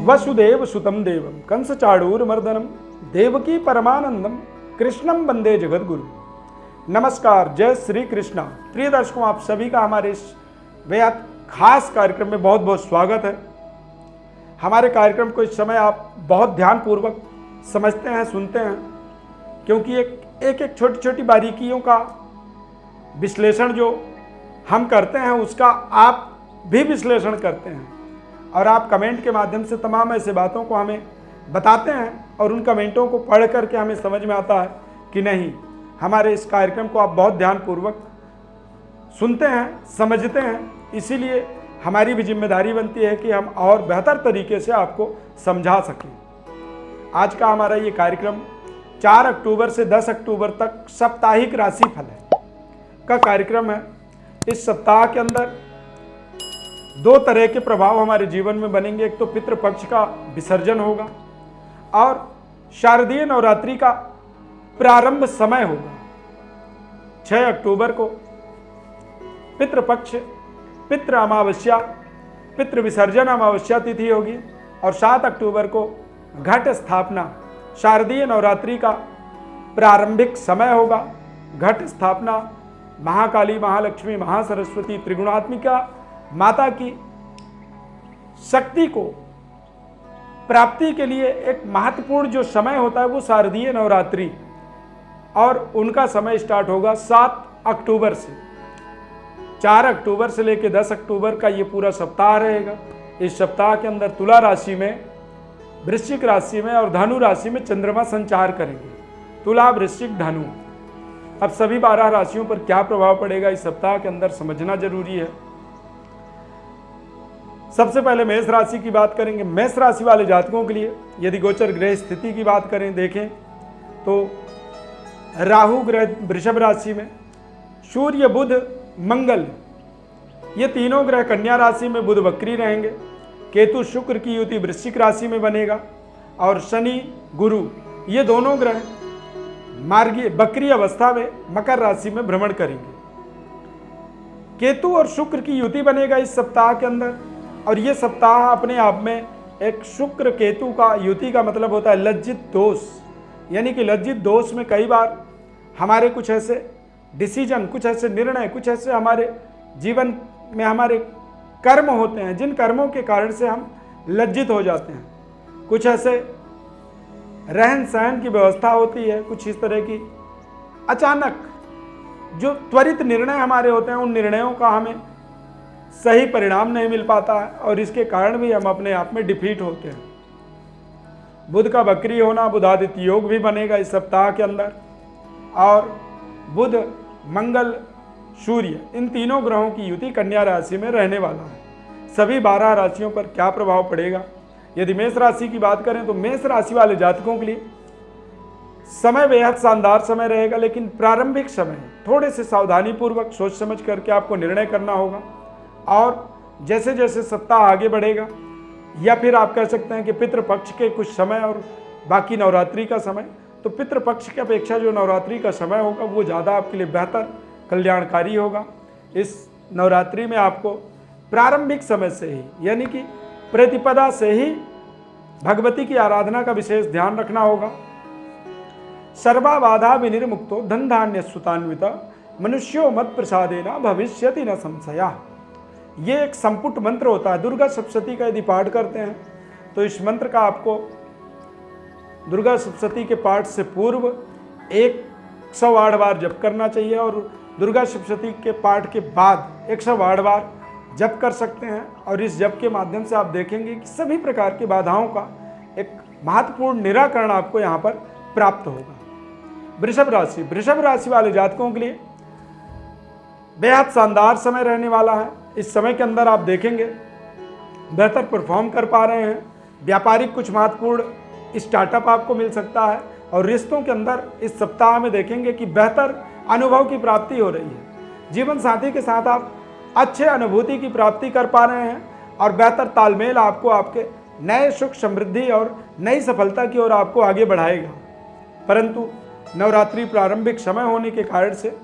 वसुदेव सुतम देवम कंस चाणूर मर्दनम देवकी परमानंदम कृष्णम वंदे जगद्गुरु। नमस्कार, जय श्री कृष्णा। प्रिय दर्शकों, आप सभी का हमारे इस बेहद खास कार्यक्रम में बहुत बहुत स्वागत है। हमारे कार्यक्रम को इस समय आप बहुत ध्यानपूर्वक समझते हैं, सुनते हैं, क्योंकि एक छोटी छोटी बारीकियों का विश्लेषण जो हम करते हैं उसका आप भी विश्लेषण करते हैं और आप कमेंट के माध्यम से तमाम ऐसे बातों को हमें बताते हैं और उन कमेंटों को पढ़ करके हमें समझ में आता है कि नहीं, हमारे इस कार्यक्रम को आप बहुत ध्यानपूर्वक सुनते हैं, समझते हैं। इसीलिए हमारी भी जिम्मेदारी बनती है कि हम और बेहतर तरीके से आपको समझा सकें। आज का हमारा ये कार्यक्रम 4 अक्टूबर से 10 अक्टूबर तक साप्ताहिक राशिफल का कार्यक्रम है। इस सप्ताह के अंदर 2 तरह के प्रभाव हमारे जीवन में बनेंगे। एक तो पितृपक्ष का विसर्जन होगा और शारदीय नवरात्रि का प्रारंभ समय होगा। 6 अक्टूबर को पितृपक्ष, पितृ अमावस्या, पितृ विसर्जन अमावस्या तिथि होगी और 7 अक्टूबर को घट स्थापना, शारदीय नवरात्रि का प्रारंभिक समय होगा। घट स्थापना महाकाली, महालक्ष्मी, महासरस्वती, त्रिगुणात्मिका माता की शक्ति को प्राप्ति के लिए एक महत्वपूर्ण जो समय होता है वो शारदीय नवरात्रि, और उनका समय स्टार्ट होगा 7 अक्टूबर से। 4 अक्टूबर से लेकर 10 अक्टूबर का ये पूरा सप्ताह रहेगा। इस सप्ताह के अंदर तुला राशि में, वृश्चिक राशि में और धनु राशि में चंद्रमा संचार करेंगे। तुला, वृश्चिक, धनु। अब सभी 12 राशियों पर क्या प्रभाव पड़ेगा इस सप्ताह के अंदर समझना जरूरी है। सबसे पहले मेष राशि की बात करेंगे। मेष राशि वाले जातकों के लिए यदि गोचर ग्रह स्थिति की बात करें, देखें तो राहु ग्रह वृषभ राशि में, सूर्य, बुध, मंगल, ये तीनों ग्रह कन्या राशि में, बुध वक्री रहेंगे। केतु शुक्र की युति वृश्चिक राशि में बनेगा और शनि, गुरु, ये दोनों ग्रह मार्गी बकरी अवस्था में मकर राशि में भ्रमण करेंगे। केतु और शुक्र की युति बनेगा इस सप्ताह के अंदर, और ये सप्ताह अपने आप में एक शुक्र केतु का युति का मतलब होता है लज्जित दोष, यानी कि लज्जित दोष में कई बार हमारे कुछ ऐसे डिसीजन, कुछ ऐसे निर्णय, कुछ ऐसे हमारे जीवन में हमारे कर्म होते हैं जिन कर्मों के कारण से हम लज्जित हो जाते हैं। कुछ ऐसे रहन सहन की व्यवस्था होती है, कुछ इस तरह की अचानक जो त्वरित निर्णय हमारे होते हैं, उन निर्णयों का हमें सही परिणाम नहीं मिल पाता है और इसके कारण भी हम अपने आप में डिफीट होते हैं। बुध का बकरी होना, बुधादित्य योग भी बनेगा इस सप्ताह के अंदर, और बुध, मंगल, सूर्य, इन तीनों ग्रहों की युति कन्या राशि में रहने वाला है। सभी 12 राशियों पर क्या प्रभाव पड़ेगा यदि मेष राशि की बात करें तो मेष राशि वाले जातकों के लिए समय बेहद शानदार समय रहेगा, लेकिन प्रारंभिक समय थोड़े से सावधानी पूर्वक सोच समझ करके आपको निर्णय करना होगा। और जैसे जैसे सप्ताह आगे बढ़ेगा, या फिर आप कह सकते हैं कि पितृपक्ष के कुछ समय और बाकी नवरात्रि का समय, तो पितृपक्ष की अपेक्षा जो नवरात्रि का समय होगा वो ज़्यादा आपके लिए बेहतर, कल्याणकारी होगा। इस नवरात्रि में आपको प्रारंभिक समय से ही, यानी कि प्रतिपदा से ही भगवती की आराधना का विशेष ध्यान रखना होगा। सर्वा बाधा विनिर्मुक्तो धन धान्य सुतान्वित मनुष्यो मत प्रसादेना भविष्यति न संशया। ये एक संपुट मंत्र होता है। दुर्गा सप्तशती का यदि पाठ करते हैं तो इस मंत्र का आपको दुर्गा सप्तशती के पाठ से पूर्व 108 बार जप करना चाहिए और दुर्गा सप्तशती के पाठ के बाद 108 बार जप कर सकते हैं। और इस जप के माध्यम से आप देखेंगे कि सभी प्रकार की बाधाओं का एक महत्वपूर्ण निराकरण आपको यहाँ पर प्राप्त होगा। वृषभ राशि, वृषभ राशि वाले जातकों के लिए बेहद शानदार समय रहने वाला है। इस समय के अंदर आप देखेंगे बेहतर परफॉर्म कर पा रहे हैं। व्यापारिक कुछ महत्वपूर्ण स्टार्टअप आपको मिल सकता है और रिश्तों के अंदर इस सप्ताह में देखेंगे कि बेहतर अनुभव की प्राप्ति हो रही है। जीवन साथी के साथ आप अच्छे अनुभूति की प्राप्ति कर पा रहे हैं और बेहतर तालमेल आपको आपके नए सुख, समृद्धि और नई सफलता की ओर आपको आगे बढ़ाएगा। परंतु नवरात्रि प्रारंभिक समय होने के कारण से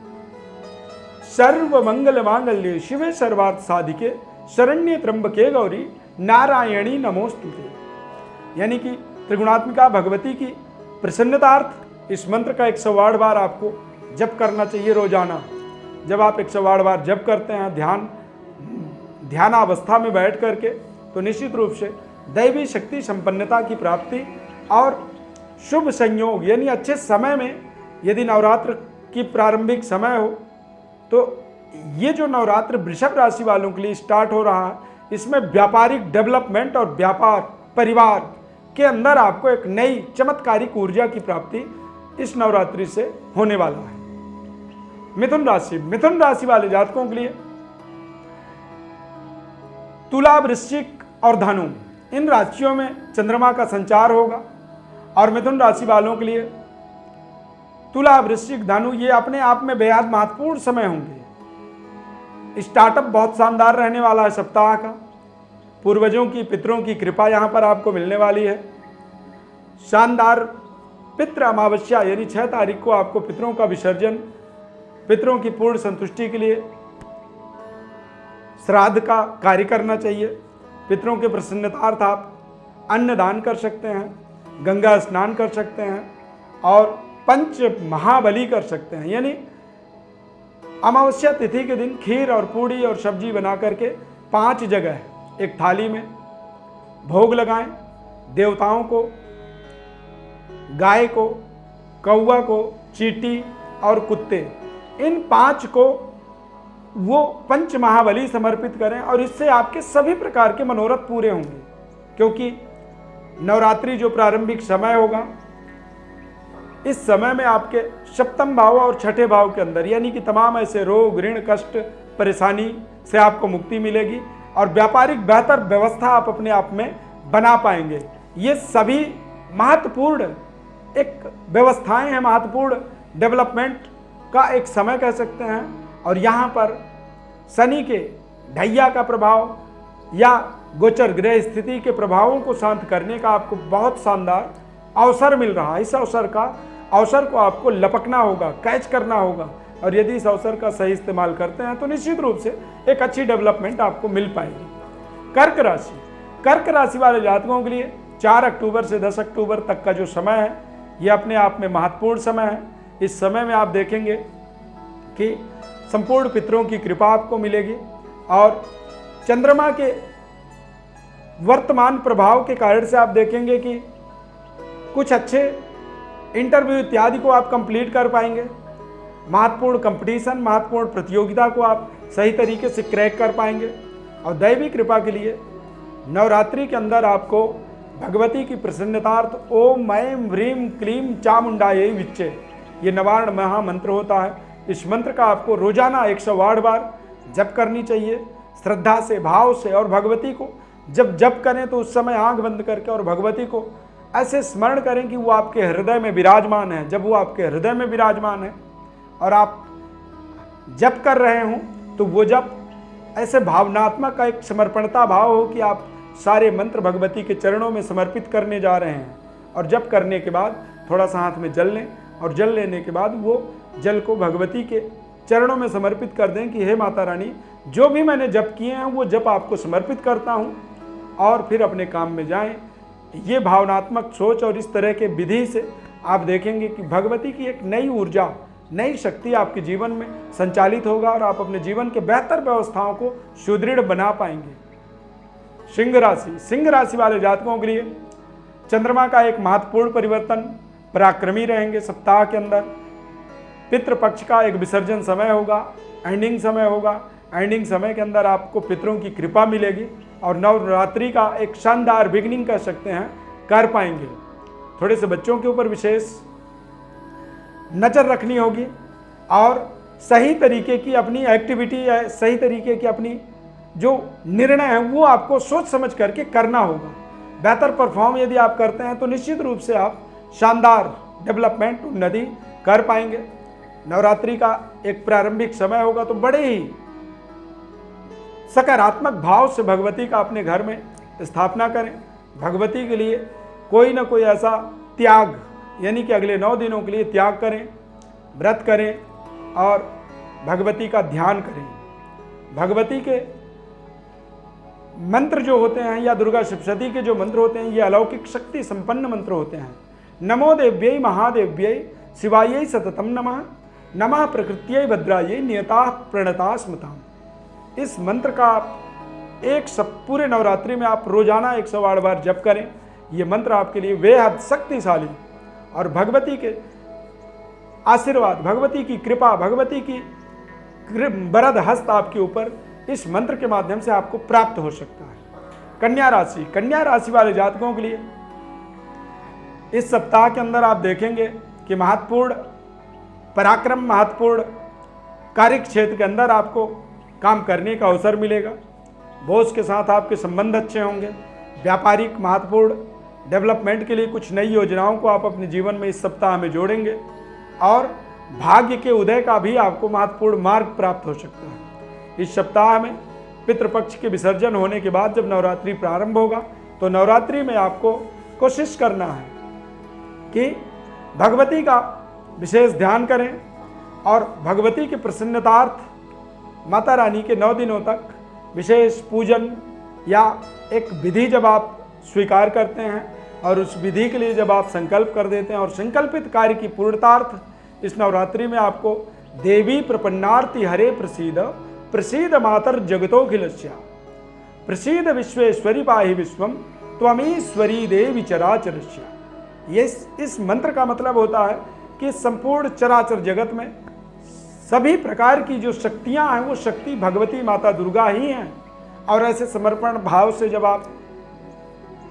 सर्व मंगल मांगल्ये शिवे सर्वार्थ साधिके शरण्य त्र्यंबके गौरी नारायणी नमोस्तुते। यानी कि त्रिगुणात्मिका भगवती की प्रसन्नतार्थ इस मंत्र का 108 बार आपको जप करना चाहिए रोजाना। जब आप 108 बार जप करते हैं ध्यान अवस्था में बैठ करके, तो निश्चित रूप से दैवी शक्ति संपन्नता की प्राप्ति और शुभ संयोग यानी अच्छे समय में, यदि नवरात्र की प्रारंभिक समय हो तो ये जो नवरात्र वृषभ राशि वालों के लिए स्टार्ट हो रहा है, इसमें व्यापारिक डेवलपमेंट और व्यापार परिवार के अंदर आपको एक नई चमत्कारिक ऊर्जा की प्राप्ति इस नवरात्रि से होने वाला है। मिथुन राशि वाले जातकों के लिए तुला, वृश्चिक और धनु, इन राशियों में चंद्रमा का संचार होगा और मिथुन राशि वालों के लिए तुला, वृश्चिक, धनु ये अपने आप में बेहद महत्वपूर्ण समय होंगे। स्टार्टअप बहुत शानदार रहने वाला है सप्ताह का। पूर्वजों की, पितरों की कृपा यहाँ पर आपको मिलने वाली है। शानदार पितृ अमावस्या यानी 6 तारीख को आपको पितरों का विसर्जन, पितरों की पूर्ण संतुष्टि के लिए श्राद्ध का कार्य करना चाहिए। पितरों के प्रसन्नतार्थ आप अन्न दान कर सकते हैं, गंगा स्नान कर सकते हैं और पंच महाबली कर सकते हैं। यानी अमावस्या तिथि के दिन खीर और पूड़ी और सब्जी बना करके 5 जगह एक थाली में भोग लगाएं। देवताओं को, गाय को, कौवा को, चींटी और कुत्ते, इन 5 को वो पंच महाबली समर्पित करें और इससे आपके सभी प्रकार के मनोरथ पूरे होंगे। क्योंकि नवरात्रि जो प्रारंभिक समय होगा, इस समय में आपके सप्तम भाव और छठे भाव के अंदर यानी कि तमाम ऐसे रोग, ऋण, कष्ट, परेशानी से आपको मुक्ति मिलेगी और व्यापारिक बेहतर व्यवस्था आप अपने आप में बना पाएंगे। ये सभी महत्वपूर्ण एक व्यवस्थाएं हैं, महत्वपूर्ण डेवलपमेंट का एक समय कह सकते हैं। और यहाँ पर शनि के ढैया का प्रभाव या गोचर ग्रह स्थिति के प्रभावों को शांत करने का आपको बहुत शानदार अवसर मिल रहा है। इस अवसर को आपको लपकना होगा, कैच करना होगा और यदि इस अवसर का सही इस्तेमाल करते हैं तो निश्चित रूप से एक अच्छी डेवलपमेंट आपको मिल पाएगी। कर्क राशि वाले जातकों के लिए 4 अक्टूबर से 10 अक्टूबर तक का जो समय है, ये अपने आप में महत्वपूर्ण समय है। इस समय में आप देखेंगे कि संपूर्ण पितरों की कृपा आपको मिलेगी और चंद्रमा के वर्तमान प्रभाव के कारण से आप देखेंगे कि कुछ अच्छे इंटरव्यू इत्यादि को आप कंप्लीट कर पाएंगे। महत्वपूर्ण कंपटीशन, महत्वपूर्ण प्रतियोगिता को आप सही तरीके से क्रैक कर पाएंगे। और दैवी कृपा के लिए नवरात्रि के अंदर आपको भगवती की प्रसन्नतार्थ ओम ऐं ह्रीं क्लीं चामुंडायै विच्चे, ये नवार्ण महामंत्र होता है। इस मंत्र का आपको रोजाना 108 बार जप करनी चाहिए, श्रद्धा से, भाव से। और भगवती को जब जप करें तो उस समय आंख बंद करके और भगवती को ऐसे स्मरण करें कि वो आपके हृदय में विराजमान है। जब वो आपके हृदय में विराजमान है और आप जप कर रहे हों तो वो जप ऐसे भावनात्मक का एक समर्पणता भाव हो कि आप सारे मंत्र भगवती के चरणों में समर्पित करने जा रहे हैं। और जप करने के बाद थोड़ा सा हाथ में जल लें और जल लेने के बाद वो जल को भगवती के चरणों में समर्पित कर दें कि हे माता रानी, जो भी मैंने जप किए हैं वो जप आपको समर्पित करता हूँ, और फिर अपने काम में जाएं। ये भावनात्मक सोच और इस तरह के विधि से आप देखेंगे कि भगवती की एक नई ऊर्जा, नई शक्ति आपके जीवन में संचालित होगा और आप अपने जीवन के बेहतर व्यवस्थाओं को सुदृढ़ बना पाएंगे। सिंह राशि वाले जातकों के लिए चंद्रमा का एक महत्वपूर्ण परिवर्तन, पराक्रमी रहेंगे सप्ताह के अंदर। पितृपक्ष का एक विसर्जन समय होगा, एंडिंग समय होगा। एंडिंग समय के अंदर आपको पितरों की कृपा मिलेगी और नवरात्रि का एक शानदार बिगिनिंग कह सकते हैं कर पाएंगे। थोड़े से बच्चों के ऊपर विशेष नजर रखनी होगी और सही तरीके की अपनी एक्टिविटी या सही तरीके की अपनी जो निर्णय है वो आपको सोच समझ करके करना होगा। बेहतर परफॉर्म यदि आप करते हैं तो निश्चित रूप से आप शानदार डेवलपमेंट, उन्नति कर पाएंगे। नवरात्रि का एक प्रारंभिक समय होगा तो बड़े ही सकारात्मक भाव से भगवती का अपने घर में स्थापना करें। भगवती के लिए कोई ना कोई ऐसा त्याग, यानी कि अगले 9 दिनों के लिए त्याग करें, व्रत करें और भगवती का ध्यान करें। भगवती के मंत्र जो होते हैं या दुर्गा सप्तशती के जो मंत्र होते हैं ये अलौकिक शक्ति संपन्न मंत्र होते हैं। नमो देव्यै महादेव्यै शिवायै सततम नमः, नमः प्रकृत्यै भद्रायै नियता प्रणता स्मृताम। इस मंत्र का आप पूरे नवरात्रि में आप रोजाना 108 बार जप करें। ये मंत्र आपके लिए बेहद शक्तिशाली और भगवती के आशीर्वाद, भगवती की कृपा, भगवती की वरद हस्त आपके ऊपर इस मंत्र के माध्यम से आपको प्राप्त हो सकता है। कन्या राशि, कन्या राशि वाले जातकों के लिए इस सप्ताह के अंदर आप देखेंगे कि महत्वपूर्ण पराक्रम, महत्वपूर्ण कार्य क्षेत्र के अंदर आपको काम करने का अवसर मिलेगा। बॉस के साथ आपके संबंध अच्छे होंगे। व्यापारिक महत्वपूर्ण डेवलपमेंट के लिए कुछ नई योजनाओं को आप अपने जीवन में इस सप्ताह में जोड़ेंगे और भाग्य के उदय का भी आपको महत्वपूर्ण मार्ग प्राप्त हो सकता है। इस सप्ताह में पितृपक्ष के विसर्जन होने के बाद जब नवरात्रि प्रारंभ होगा तो नवरात्रि में आपको कोशिश करना है कि भगवती का विशेष ध्यान करें और भगवती के प्रसन्नतार्थ माता रानी के 9 दिनों तक विशेष पूजन या एक विधि जब आप स्वीकार करते हैं और उस विधि के लिए जब आप संकल्प कर देते हैं और संकल्पित कार्य की पूर्णतार्थ इस नवरात्रि में आपको देवी प्रपन्नार्ति हरे प्रसीद प्रसीद मातर जगतोखिलस्या प्रसीद विश्वेश्वरी पाहि विश्वम त्वमीश्वरी देवी चराचरस्या। ये इस मंत्र का मतलब होता है कि संपूर्ण चराचर जगत में सभी प्रकार की जो शक्तियां हैं वो शक्ति भगवती माता दुर्गा ही हैं। और ऐसे समर्पण भाव से जब आप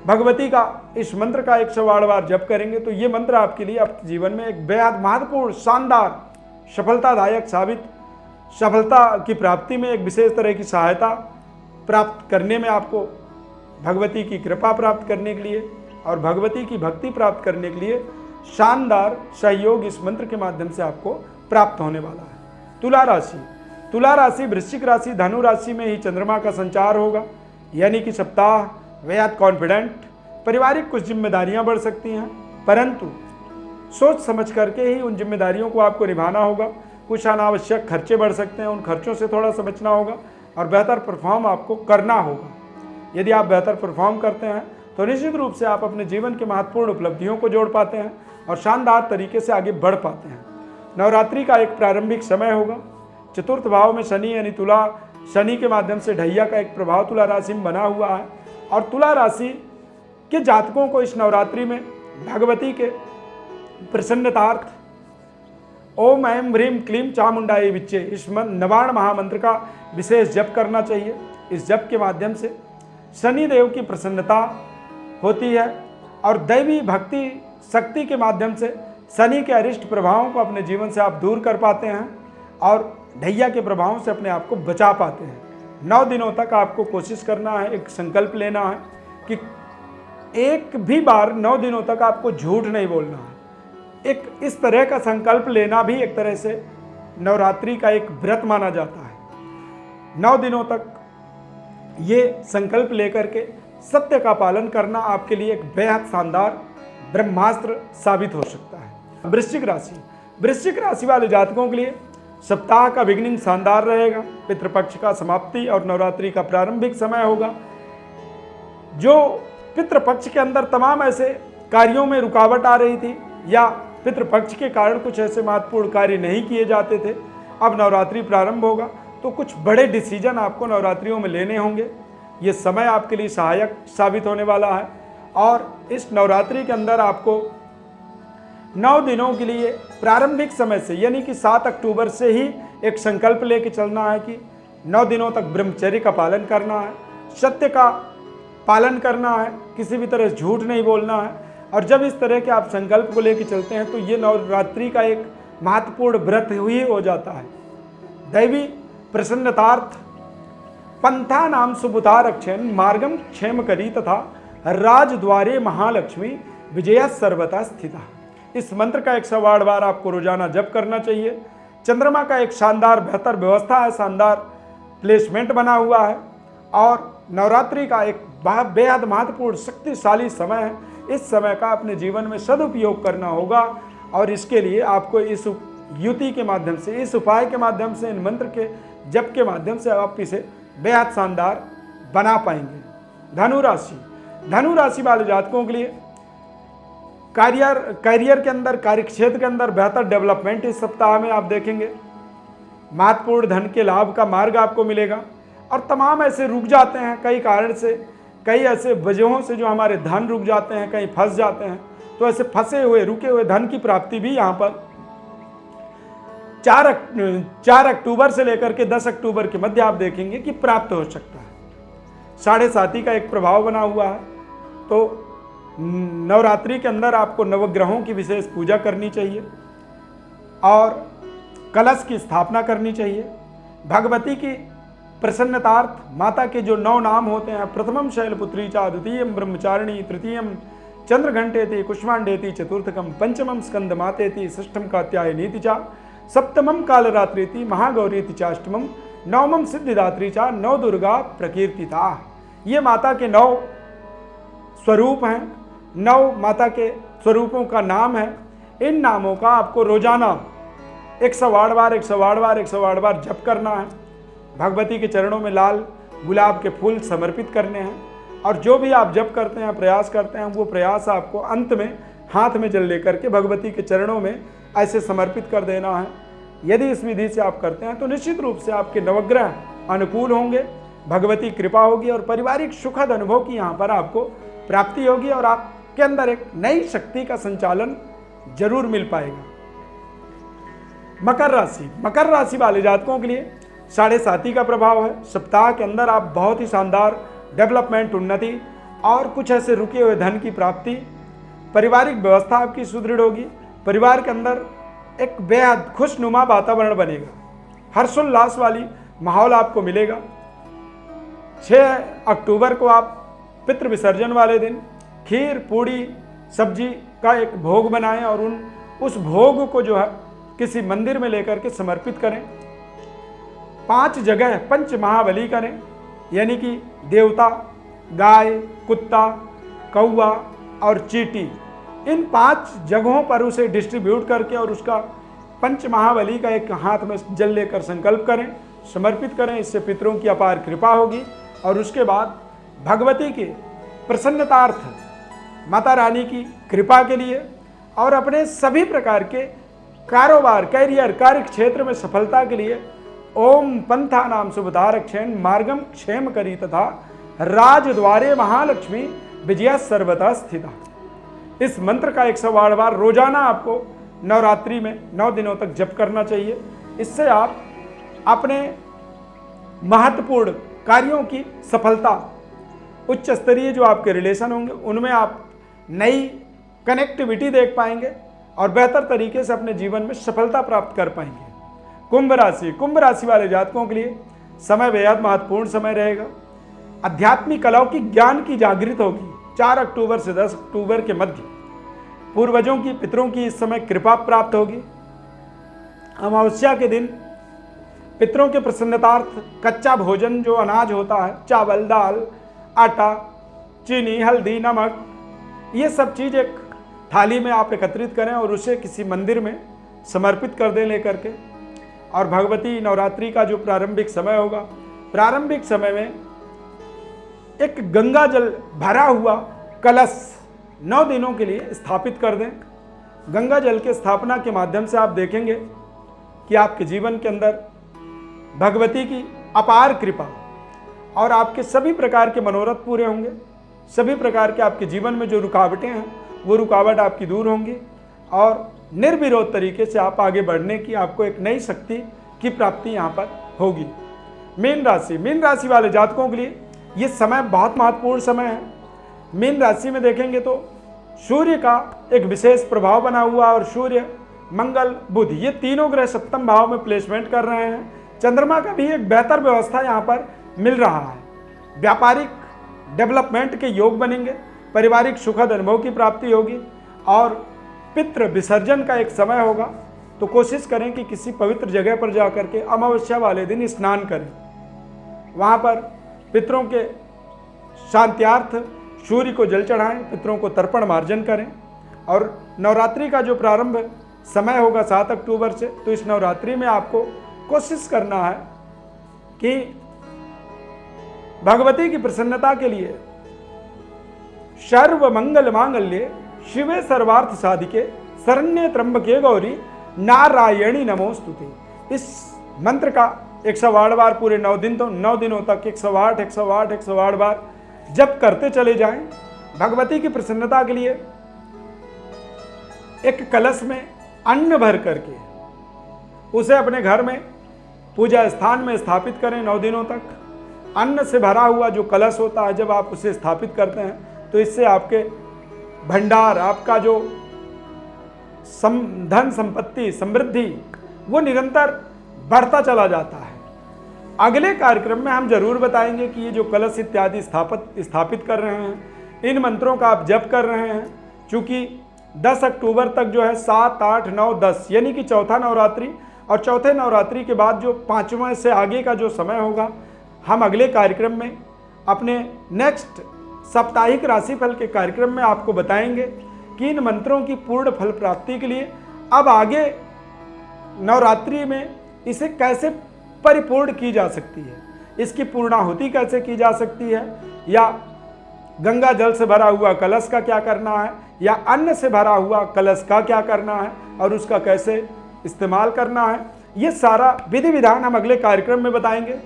भगवती का इस मंत्र का 108 बार जप करेंगे तो ये मंत्र आपके लिए आपके जीवन में एक बेहद महत्वपूर्ण, शानदार, सफलतादायक साबित, सफलता की प्राप्ति में एक विशेष तरह की सहायता प्राप्त करने में, आपको भगवती की कृपा प्राप्त करने के लिए और भगवती की भक्ति प्राप्त करने के लिए शानदार सहयोग इस मंत्र के माध्यम से आपको प्राप्त होने वाला है। तुला राशि, तुला राशि, वृश्चिक राशि, धनु राशि में ही चंद्रमा का संचार होगा, यानी कि सप्ताह बेहद कॉन्फिडेंट, पारिवारिक कुछ जिम्मेदारियां बढ़ सकती हैं, परंतु सोच समझ करके ही उन जिम्मेदारियों को आपको निभाना होगा। कुछ अनावश्यक खर्चे बढ़ सकते हैं, उन खर्चों से थोड़ा सा बचना होगा और बेहतर परफॉर्म आपको करना होगा। यदि आप बेहतर परफॉर्म करते हैं तो निश्चित रूप से आप अपने जीवन के महत्वपूर्ण उपलब्धियों को जोड़ पाते हैं और शानदार तरीके से आगे बढ़ पाते हैं। नवरात्रि का एक प्रारंभिक समय होगा। चतुर्थ भाव में शनि यानी तुला, शनि के माध्यम से ढैया का एक प्रभाव तुला राशि में बना हुआ है और तुला राशि के जातकों को इस नवरात्रि में भगवती के प्रसन्नतार्थ ओम ऐं ह्रीं क्लीं चामुंडायै विच्चे इस नवार्ण महामंत्र का विशेष जप करना चाहिए। इस जप के माध्यम से शनि देव की प्रसन्नता होती है और दैवी भक्ति शक्ति के माध्यम से शनि के अरिष्ट प्रभावों को अपने जीवन से आप दूर कर पाते हैं और ढैया के प्रभावों से अपने आप को बचा पाते हैं। 9 दिनों तक आपको कोशिश करना है, एक संकल्प लेना है कि एक भी बार 9 दिनों तक आपको झूठ नहीं बोलना है। एक इस तरह का संकल्प लेना भी एक तरह से नवरात्रि का एक व्रत माना जाता है। 9 दिनों तक ये संकल्प लेकर के सत्य का पालन करना आपके लिए एक बेहद शानदार ब्रह्मास्त्र साबित हो सकता है। वृश्चिक राशि, वृश्चिक राशि वाले जातकों के लिए सप्ताह का बिगिनिंग शानदार रहेगा। पितृपक्ष का समाप्ति और नवरात्रि का प्रारंभिक समय होगा। जो पितृपक्ष के अंदर तमाम ऐसे कार्यों में रुकावट आ रही थी या पितृपक्ष के कारण कुछ ऐसे महत्वपूर्ण कार्य नहीं किए जाते थे, अब नवरात्रि प्रारंभ होगा तो कुछ बड़े डिसीजन आपको नवरात्रियों में लेने होंगे। ये समय आपके लिए सहायक साबित होने वाला है और इस नवरात्रि के अंदर आपको 9 दिनों के लिए प्रारंभिक समय से यानी कि 7 अक्टूबर से ही एक संकल्प लेके चलना है कि 9 दिनों तक ब्रह्मचर्य का पालन करना है, सत्य का पालन करना है, किसी भी तरह झूठ नहीं बोलना है। और जब इस तरह के आप संकल्प को लेके चलते हैं तो ये नवरात्रि का एक महत्वपूर्ण व्रत ही हो जाता है। दैवी प्रसन्नतार्थ पंथा नाम सुबुतारक्षण मार्गम क्षेम करी तथा राजद्वारे महालक्ष्मी विजया सर्वथा स्थिता। इस मंत्र का 108 बार आपको रोजाना जप करना चाहिए। चंद्रमा का एक शानदार बेहतर व्यवस्था है, शानदार प्लेसमेंट बना हुआ है और नवरात्रि का एक बेहद महत्वपूर्ण शक्तिशाली समय है। इस समय का अपने जीवन में सदुपयोग करना होगा और इसके लिए आपको इस युति के माध्यम से, इस उपाय के माध्यम से, इन मंत्र के जप के माध्यम से आप इसे बेहद शानदार बना पाएंगे। धनु राशि, धनु राशि वाले जातकों के लिए करियर के अंदर, कार्यक्षेत्र के अंदर बेहतर डेवलपमेंट इस सप्ताह में आप देखेंगे। महत्वपूर्ण धन के लाभ का मार्ग आपको मिलेगा और तमाम ऐसे रुक जाते हैं कई कारण से, कई ऐसे वजहों से जो हमारे धन रुक जाते हैं, कहीं फंस जाते हैं, तो ऐसे फंसे हुए रुके हुए धन की प्राप्ति भी यहाँ पर 4 अक्टूबर से लेकर के 10 अक्टूबर के मध्य आप देखेंगे कि प्राप्त हो सकता है। 7.5 का एक प्रभाव बना हुआ है, तो नवरात्रि के अंदर आपको नवग्रहों की विशेष पूजा करनी चाहिए और कलश की स्थापना करनी चाहिए। भगवती की प्रसन्नतार्थ माता के जो 9 नाम होते हैं, प्रथमम शैलपुत्री चा, द्वितीयम ब्रह्मचारिणी, तृतीयम चंद्रघंटेति, कुष्मांडेति, चतुर्थकम पंचमम स्कंद मातेति, षष्ठम कात्यायनीति चा, सप्तमम कालरात्रिति, महागौरीति चाष्टमम, नवमम सिद्धिदात्री चा, 9 दुर्गा प्रकीर्तिता। ये माता के 9 स्वरूप हैं, 9 माता के स्वरूपों का नाम है। इन नामों का आपको रोजाना 108 बार जप करना है। भगवती के चरणों में लाल गुलाब के फूल समर्पित करने हैं और जो भी आप जप करते हैं, प्रयास करते हैं, वो प्रयास आपको अंत में हाथ में जल लेकर के भगवती के चरणों में ऐसे समर्पित कर देना है। यदि इस विधि से आप करते हैं तो निश्चित रूप से आपके नवग्रह अनुकूल होंगे, भगवती कृपा होगी और पारिवारिक सुखद अनुभव की यहाँ पर आपको प्राप्ति होगी और आपके अंदर एक नई शक्ति का संचालन जरूर मिल पाएगा। मकर राशि, मकर राशि वाले जातकों के लिए 7.5 का प्रभाव है। सप्ताह के अंदर आप बहुत ही शानदार डेवलपमेंट, उन्नति और कुछ ऐसे रुके हुए धन की प्राप्ति, पारिवारिक व्यवस्था आपकी सुदृढ़ होगी। परिवार के अंदर एक बेहद खुशनुमा वातावरण बनेगा, हर्षोल्लास वाली माहौल आपको मिलेगा। 6 अक्टूबर को आप पितृ विसर्जन वाले दिन खीर, पूड़ी, सब्जी का एक भोग बनाएं और उस भोग को जो है किसी मंदिर में लेकर के समर्पित करें। 5 जगह पंच महाबली करें, यानी कि देवता, गाय, कुत्ता, कौवा और चींटी, इन 5 जगहों पर उसे डिस्ट्रीब्यूट करके और उसका पंच महाबली का एक हाथ में जल लेकर संकल्प करें, समर्पित करें। इससे पितरों की अपार कृपा होगी और उसके बाद भगवती के प्रसन्नतार्थ माता रानी की कृपा के लिए और अपने सभी प्रकार के कारोबार, कैरियर, कार्य क्षेत्र में सफलता के लिए ओम पंथा नाम शुभधारक्षेण मार्गम क्षेम करी तथा राजद्वारे महालक्ष्मी विजया सर्वथा स्थिता। इस मंत्र का 108 बार रोजाना आपको नवरात्रि में 9 दिनों तक जप करना चाहिए। इससे आप अपने महत्वपूर्ण कार्यों की सफलता, उच्च स्तरीय जो आपके रिलेशन होंगे उनमें आप नई कनेक्टिविटी देख पाएंगे और बेहतर तरीके से अपने जीवन में सफलता प्राप्त कर पाएंगे। कुंभ राशि, कुंभ राशि वाले जातकों के लिए समय बेहद महत्वपूर्ण समय रहेगा। आध्यात्मिक कलाओं की ज्ञान की जागृत होगी। 4 अक्टूबर से 10 अक्टूबर के मध्य पूर्वजों की, पितरों की इस समय कृपा प्राप्त होगी। अमावस्या के दिन पितरों के प्रसन्नतार्थ कच्चा भोजन जो अनाज होता है, चावल, दाल, आटा, चीनी, हल्दी, नमक, ये सब चीज़ एक थाली में आप एकत्रित करें और उसे किसी मंदिर में समर्पित कर दें लेकर के। और भगवती नवरात्रि का जो प्रारंभिक समय होगा, प्रारंभिक समय में एक गंगा जल भरा हुआ कलश 9 दिनों के लिए स्थापित कर दें। गंगा जल के स्थापना के माध्यम से आप देखेंगे कि आपके जीवन के अंदर भगवती की अपार कृपा और आपके सभी प्रकार के मनोरथ पूरे होंगे। सभी प्रकार के आपके जीवन में जो रुकावटें हैं वो रुकावट आपकी दूर होंगी और निर्विरोध तरीके से आप आगे बढ़ने की आपको एक नई शक्ति की प्राप्ति यहाँ पर होगी। मीन राशि, मीन राशि वाले जातकों के लिए ये समय बहुत महत्वपूर्ण समय है। मीन राशि में देखेंगे तो सूर्य का एक विशेष प्रभाव बना हुआ और सूर्य, मंगल, बुध, ये तीनों ग्रह 7वें भाव में प्लेसमेंट कर रहे हैं। चंद्रमा का भी एक बेहतर व्यवस्था यहाँ पर मिल रहा है। व्यापारिक डेवलपमेंट के योग बनेंगे, पारिवारिक सुखद अनुभव की प्राप्ति होगी और पितृ विसर्जन का एक समय होगा। तो कोशिश करें कि किसी पवित्र जगह पर जाकर के अमावस्या वाले दिन स्नान करें। वहाँ पर पितरों के शांत्यार्थ सूर्य को जल चढ़ाएं, पितरों को तर्पण मार्जन करें। और नवरात्रि का जो प्रारंभ समय होगा 7 अक्टूबर से, तो इस नवरात्रि में आपको कोशिश करना है कि भगवती की प्रसन्नता के लिए सर्व मंगल मांगल्ये शिवे सर्वार्थ साधिके शरण्ये त्र्यंबके गौरी नारायणी नमोस्तुते। इस मंत्र का 108 बार पूरे 9 दिनों तक 108 108 108 बार जप करते चले जाएं। भगवती की प्रसन्नता के लिए एक कलश में अन्न भर करके उसे अपने घर में पूजा स्थान में स्थापित करें। 9 दिनों तक अन्न से भरा हुआ जो कलश होता है, जब आप उसे स्थापित करते हैं तो इससे आपके भंडार, आपका जो धन संपत्ति समृद्धि वो निरंतर बढ़ता चला जाता है। अगले कार्यक्रम में हम जरूर बताएंगे कि ये जो कलश इत्यादि स्थापित कर रहे हैं, इन मंत्रों का आप जप कर रहे हैं, चूंकि 10 अक्टूबर तक जो है 7, 8, 9, 10 यानी कि चौथा नवरात्रि, और चौथे नवरात्रि के बाद जो 5वां से आगे का जो समय होगा, हम अगले कार्यक्रम में अपने नेक्स्ट साप्ताहिक राशिफल के कार्यक्रम में आपको बताएंगे कि इन मंत्रों की पूर्ण फल प्राप्ति के लिए अब आगे नवरात्रि में इसे कैसे परिपूर्ण की जा सकती है, इसकी पूर्णाहुति कैसे की जा सकती है, या गंगा जल से भरा हुआ कलश का क्या करना है, या अन्न से भरा हुआ कलश का क्या करना है और उसका कैसे इस्तेमाल करना है, ये सारा विधि विधान हम अगले कार्यक्रम में बताएंगे।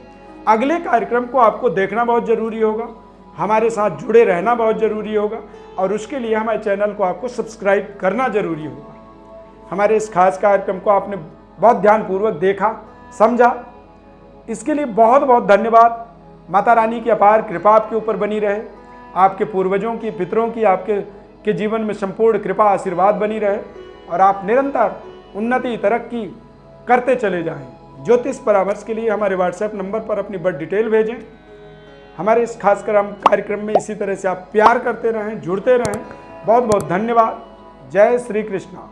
अगले कार्यक्रम को आपको देखना बहुत ज़रूरी होगा, हमारे साथ जुड़े रहना बहुत ज़रूरी होगा, और उसके लिए हमारे चैनल को आपको सब्सक्राइब करना ज़रूरी होगा। हमारे इस खास कार्यक्रम को आपने बहुत ध्यानपूर्वक देखा, समझा, इसके लिए बहुत बहुत धन्यवाद। माता रानी की अपार कृपा आपके ऊपर बनी रहे, आपके पूर्वजों की, पितरों की, आपके जीवन में संपूर्ण कृपा आशीर्वाद बनी रहे, और आप निरंतर उन्नति तरक्की करते चले जाएं। ज्योतिष परामर्श के लिए हमारे व्हाट्सएप नंबर पर अपनी बर्थ डिटेल भेजें। हमारे इस खास कार्यक्रम में इसी तरह से आप प्यार करते रहें, जुड़ते रहें। बहुत बहुत धन्यवाद। जय श्री कृष्णा।